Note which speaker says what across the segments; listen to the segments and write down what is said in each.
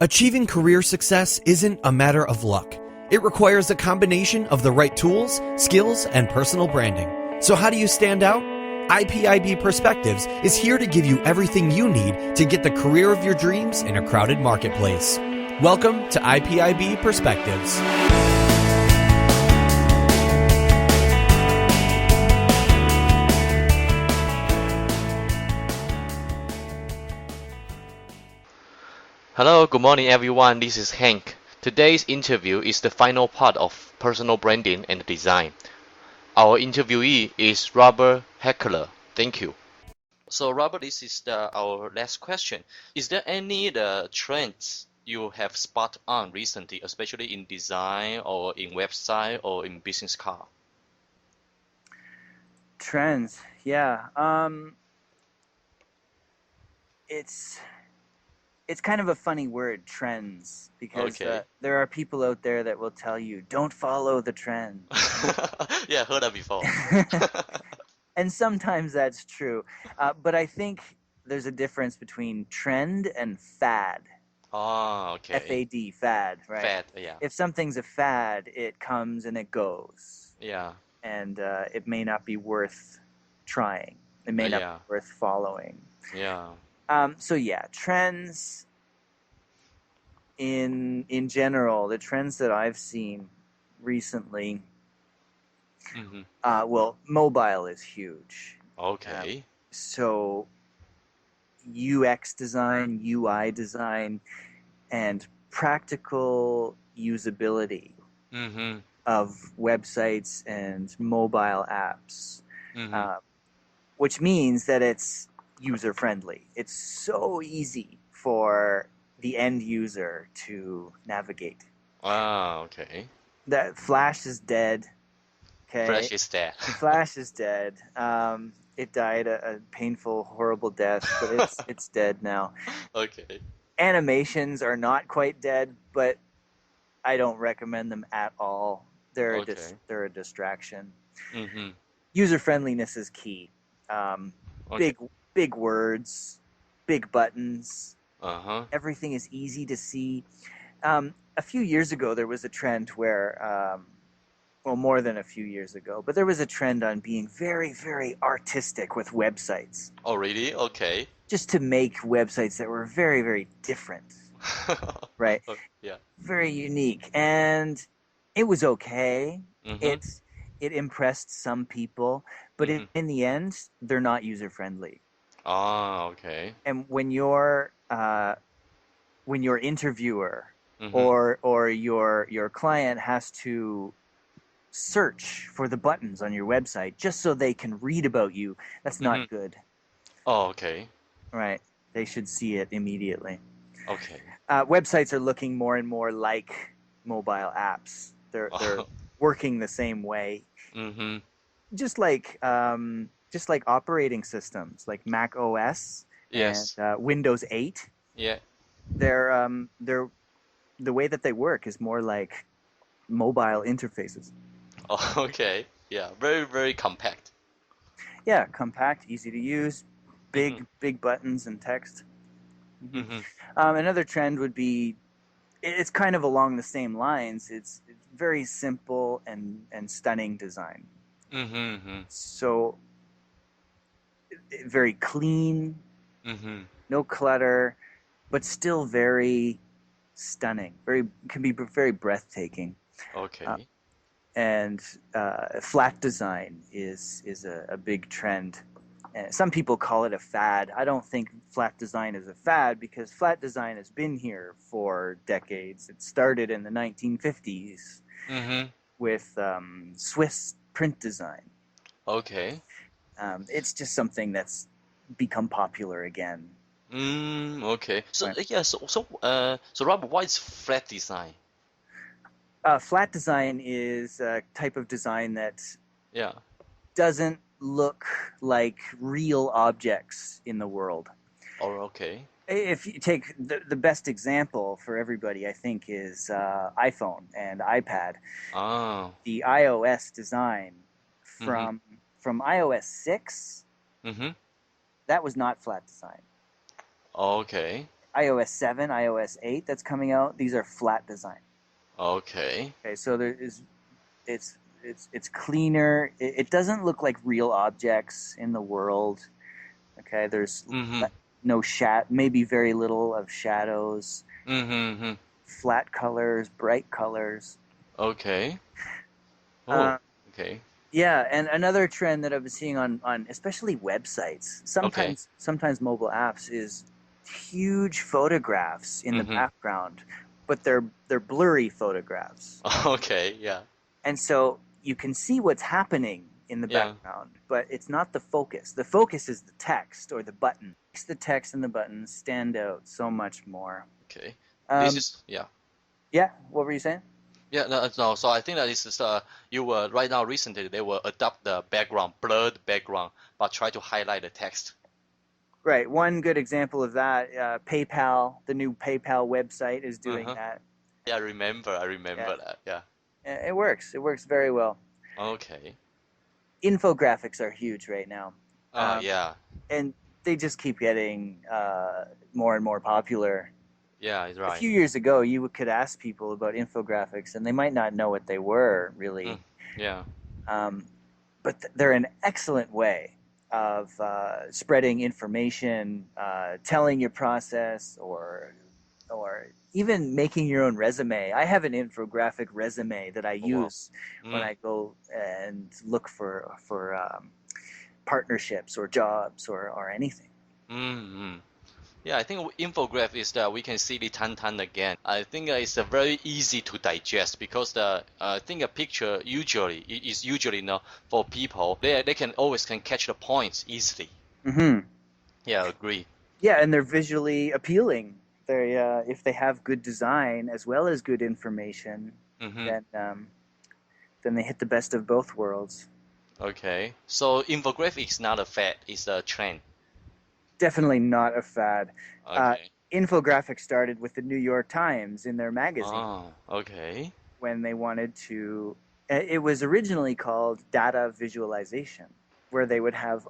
Speaker 1: Achieving career success isn't a matter of luck. It requires a combination of the right tools, skills, and personal branding. So how do you stand out? IPIB Perspectives is here to give you everything you need to get the career of your dreams in a crowded marketplace. Welcome to IPIB Perspectives.
Speaker 2: Hello, good morning everyone. This is Hank. Today's interview is the final part of personal branding and design. Our interviewee is Robert Heckler. Thank you. So Robert, this is our last question. Is there any trends you have spot on recently, especially in design or in website or in business card?
Speaker 3: Trends, yeah. It's kind of a funny word, trends, because there are people out there that will tell you, don't follow the trend.
Speaker 2: Yeah, heard that before.
Speaker 3: And sometimes that's true. But I think there's a difference between trend and fad.
Speaker 2: Oh, okay.
Speaker 3: F-A-D, fad, right?
Speaker 2: Fad, yeah.
Speaker 3: If something's a fad, it comes and it goes.
Speaker 2: Yeah.
Speaker 3: And it may not be worth trying. It may not be worth following.
Speaker 2: Yeah.
Speaker 3: So yeah, trends in general, the trends that I've seen recently, well, mobile is huge.
Speaker 2: Okay.
Speaker 3: So UX design, UI design, and practical usability of websites and mobile apps, which means that it's user-friendly. It's so easy for the end user to navigate.
Speaker 2: Ah, okay.
Speaker 3: That Flash is dead. Okay.
Speaker 2: Flash is dead.
Speaker 3: Flash is dead. It died a painful, horrible death, but it's dead now.
Speaker 2: Okay.
Speaker 3: Animations are not quite dead, but I don't recommend them at all. They're a distraction. User-friendliness is key. Big words, big buttons. Everything is easy to see. A few years ago, there was a trend where, well, more than a few years ago, but there was a trend on being very, very artistic with websites.
Speaker 2: Oh, really? Okay.
Speaker 3: Just to make websites that were very, very different, right?
Speaker 2: Yeah.
Speaker 3: Very unique, and it was okay. It impressed some people, but in the end, they're not user-friendly.
Speaker 2: Ah, okay.
Speaker 3: And when your interviewer or your client has to search for the buttons on your website just so they can read about you, that's not good.
Speaker 2: Oh, okay.
Speaker 3: Right. They should see it immediately.
Speaker 2: Okay.
Speaker 3: Websites are looking more and more like mobile apps. They're working the same way. Just like operating systems like Mac OS and Windows 8.
Speaker 2: Yeah.
Speaker 3: They're the way that they work is more like mobile interfaces.
Speaker 2: Oh, okay. Yeah. Very, very compact.
Speaker 3: Yeah, compact, easy to use, big buttons and text. Another trend would be, it's kind of along the same lines. It's very simple and stunning design. So very clean, no clutter, but still very stunning. Can be very breathtaking.
Speaker 2: Okay.
Speaker 3: And flat design is a big trend. Some people call it a fad. I don't think flat design is a fad because flat design has been here for decades. It started in the 1950s with Swiss print design.
Speaker 2: Okay.
Speaker 3: It's just something that's become popular again.
Speaker 2: Okay. So so Robert, what is flat design?
Speaker 3: Flat design is a type of design that doesn't look like real objects in the world.
Speaker 2: Oh, okay.
Speaker 3: If you take the best example for everybody, I think, is iPhone and iPad.
Speaker 2: Oh.
Speaker 3: The iOS design from iOS 6, that was not flat design.
Speaker 2: Okay.
Speaker 3: iOS 7, iOS 8 that's coming out. These are flat design.
Speaker 2: Okay.
Speaker 3: Okay, so there is, it's cleaner. It doesn't look like real objects in the world. Okay, there's
Speaker 2: Mm-hmm.
Speaker 3: no maybe very little of shadows.
Speaker 2: Mm-hmm.
Speaker 3: Flat colors, bright colors.
Speaker 2: Okay.
Speaker 3: Uh,
Speaker 2: Oh, okay.
Speaker 3: yeah, and another trend that I've been seeing on especially websites,
Speaker 2: Okay.
Speaker 3: sometimes mobile apps, is huge photographs in the
Speaker 2: Mm-hmm.
Speaker 3: background, but they're blurry photographs.
Speaker 2: Okay, yeah.
Speaker 3: And so you can see what's happening in the
Speaker 2: Yeah.
Speaker 3: background, but it's not the focus. The focus is the text or the button. The text and the buttons stand out so much more.
Speaker 2: Okay. This
Speaker 3: Um,
Speaker 2: is yeah.
Speaker 3: yeah, what were you saying?
Speaker 2: Yeah, no. So I think that this is you were right now recently they will adopt the background, blurred background, but try to highlight the text.
Speaker 3: Right. One good example of that, PayPal, the new PayPal website is doing
Speaker 2: Uh-huh.
Speaker 3: that.
Speaker 2: Yeah, I
Speaker 3: Yeah,
Speaker 2: remember that. Yeah.
Speaker 3: it works. It works very well.
Speaker 2: Okay.
Speaker 3: Infographics are huge right now,
Speaker 2: Yeah.
Speaker 3: and they just keep getting more and more popular.
Speaker 2: Yeah, it's
Speaker 3: A
Speaker 2: right.
Speaker 3: few years ago, you could ask people about infographics, and they might not know what they were really.
Speaker 2: Mm. Yeah.
Speaker 3: Um, but they're an excellent way of spreading information, telling your process, or even making your own resume. I have an infographic resume that I
Speaker 2: Oh, wow.
Speaker 3: use when
Speaker 2: Mm.
Speaker 3: I go and look for partnerships or jobs or anything.
Speaker 2: Mm-hmm. Yeah, I think infograph is that we can see the Tantan again. I think it's very easy to digest because the I think a picture usually is usually for people they can always can catch the points easily.
Speaker 3: Hmm.
Speaker 2: Yeah, agree.
Speaker 3: Yeah, and they're visually appealing. They if they have good design as well as good information,
Speaker 2: Mm-hmm.
Speaker 3: then they hit the best of both worlds.
Speaker 2: Okay. So infographic is not a fad, it's a trend.
Speaker 3: Definitely not a fad.
Speaker 2: Okay.
Speaker 3: Infographics started with the New York Times in their magazine
Speaker 2: Oh, okay.
Speaker 3: when they wanted to. It was originally called data visualization, where they would have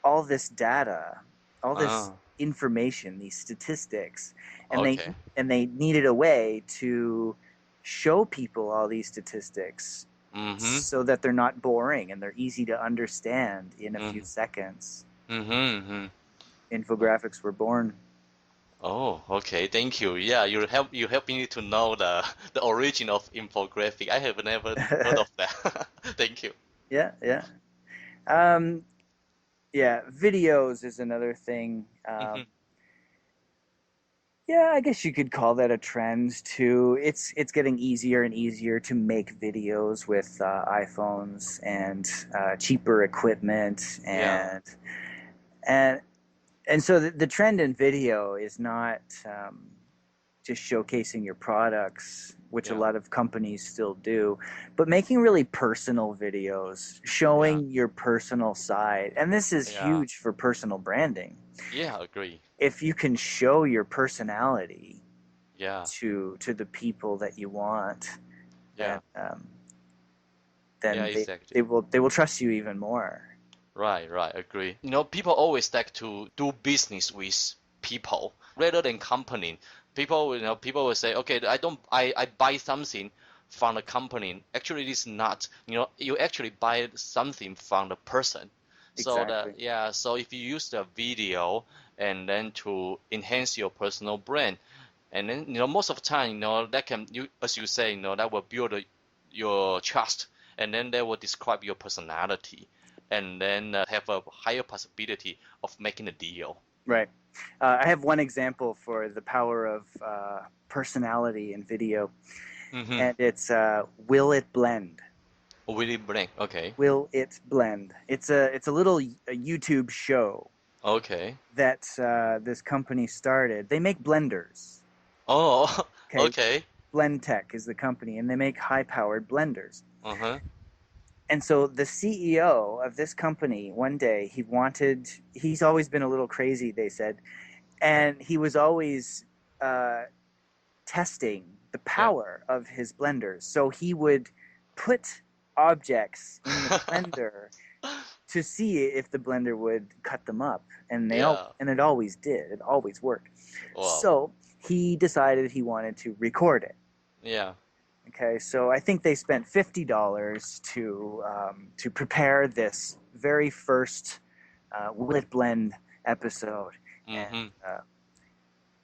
Speaker 3: all this data, all this
Speaker 2: Oh,
Speaker 3: information, these statistics, and
Speaker 2: okay.
Speaker 3: they needed a way to show people all these statistics
Speaker 2: Mm-hmm.
Speaker 3: so that they're not boring and they're easy to understand in a few
Speaker 2: Mm-hmm.
Speaker 3: seconds.
Speaker 2: Mm-hmm.
Speaker 3: Infographics were born.
Speaker 2: Oh, okay. Thank you. Yeah, you help me to know the the origin of infographic. I have never heard of that. Thank you.
Speaker 3: Yeah, yeah. Um, yeah, videos is another thing.
Speaker 2: Mm-hmm.
Speaker 3: Yeah, I guess you could call that a trend too. It's getting easier and easier to make videos with iPhones and cheaper equipment
Speaker 2: Yeah.
Speaker 3: and and so the trend in video is not just showcasing your products, which a
Speaker 2: Yeah.
Speaker 3: lot of companies still do, but making really personal videos,
Speaker 2: Yeah.
Speaker 3: showing your personal side. And this is
Speaker 2: Yeah.
Speaker 3: huge for personal branding.
Speaker 2: Yeah, agree.
Speaker 3: If you can show your personality
Speaker 2: Yeah.
Speaker 3: to the people that you want, then
Speaker 2: Yeah. Yeah,
Speaker 3: then
Speaker 2: exactly.
Speaker 3: they will trust you even more.
Speaker 2: Right, right, agree. People always like to do business with people rather than company. People will say, okay, I buy something from the company. Actually, it's not. You actually buy something from the person. So
Speaker 3: Exactly.
Speaker 2: so if you use the video and then to enhance your personal brand, and then most of the time, that can as you say, that will build your trust, and then they will describe your personality and then have a higher possibility of making a deal.
Speaker 3: Right. I have one example for the power of personality in video,
Speaker 2: Mm-hmm.
Speaker 3: and it's will it blend?
Speaker 2: Really blank. Okay.
Speaker 3: Will it blend? It's a little a YouTube show
Speaker 2: Okay.
Speaker 3: that this company started. They make blenders.
Speaker 2: Oh,
Speaker 3: Okay,
Speaker 2: okay.
Speaker 3: Blend Tech is the company, and they make high-powered blenders.
Speaker 2: Uh-huh.
Speaker 3: And so the CEO of this company, one day, he's always been a little crazy, they said, and he was always uh, testing the
Speaker 2: Yeah.
Speaker 3: power of his blenders. So he would put objects in the blender to see if the blender would cut them up, and and it always did. It always worked.
Speaker 2: Wow.
Speaker 3: So he decided he wanted to record it.
Speaker 2: Yeah.
Speaker 3: Okay, so I think they spent $50 to prepare this very first Will It Blend episode, and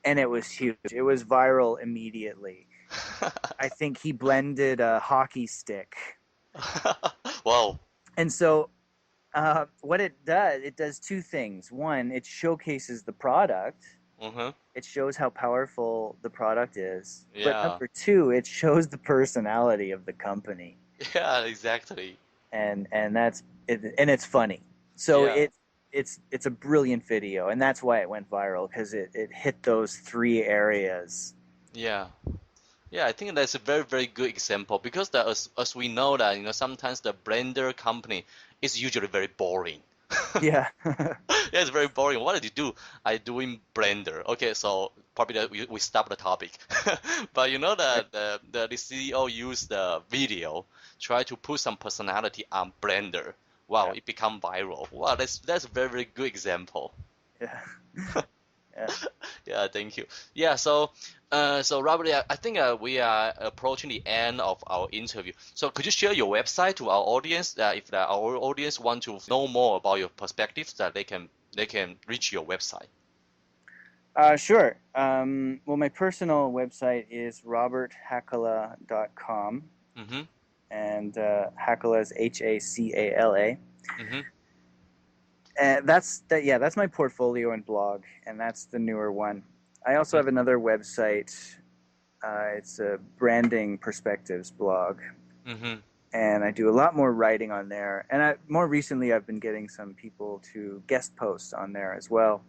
Speaker 3: it was huge. It was viral immediately. I think he blended a hockey stick.
Speaker 2: Wow.
Speaker 3: And so what it does two things. One, it showcases the product. It shows how powerful the product is.
Speaker 2: Yeah.
Speaker 3: But number two, it shows the personality of the company.
Speaker 2: Yeah, exactly.
Speaker 3: And that's it, and it's funny. So it's a brilliant video, and that's why it went viral, because it hit those three areas.
Speaker 2: Yeah. Yeah, I think that's a very, very good example, because as we know that, sometimes the blender company is usually very boring.
Speaker 3: Yeah.
Speaker 2: Yeah, it's very boring. What did you do? I doing blender. Okay, so probably we stop the topic. But that the CEO used the video, try to put some personality on blender. Wow, it become viral. Wow, that's a very, very good example.
Speaker 3: Yeah.
Speaker 2: Yeah, thank you. Yeah, so Robert, I think we are approaching the end of our interview. So could you share your website to our audience, if our audience want to know more about your perspectives, that they can reach your website?
Speaker 3: Sure. Well, my personal website is roberthacala.com, and Hacala is Hacala. And that's my portfolio and blog, and that's the newer one. I also have another website. It's a branding perspectives blog, and I do a lot more writing on there. And more recently, I've been getting some people to guest post on there as well.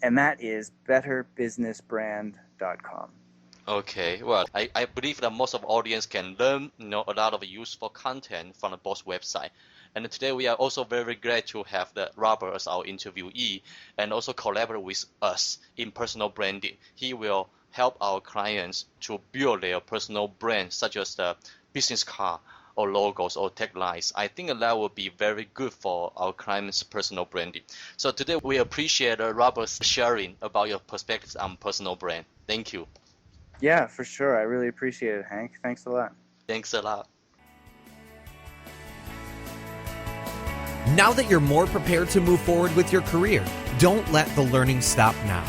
Speaker 3: And that is betterbusinessbrand.com.
Speaker 2: Okay, well, I believe that most of the audience can learn a lot of useful content from the both website. And today we are also very glad to have Robert as our interviewee, and also collaborate with us in personal branding. He will help our clients to build their personal brand, such as the business card or logos or taglines. I think that will be very good for our clients' personal branding. So today we appreciate Robert's sharing about your perspectives on personal brand. Thank you.
Speaker 3: Yeah, for sure. I really appreciate it, Hank. Thanks a lot.
Speaker 2: Thanks a lot.
Speaker 1: Now that you're more prepared to move forward with your career, don't let the learning stop now.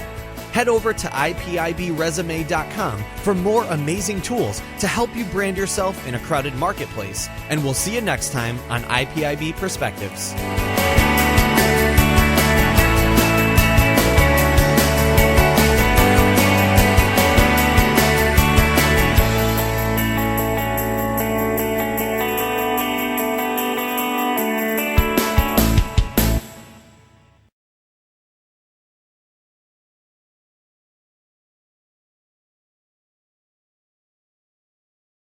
Speaker 1: Head over to IPIBresume.com for more amazing tools to help you brand yourself in a crowded marketplace, and we'll see you next time on IPIB Perspectives.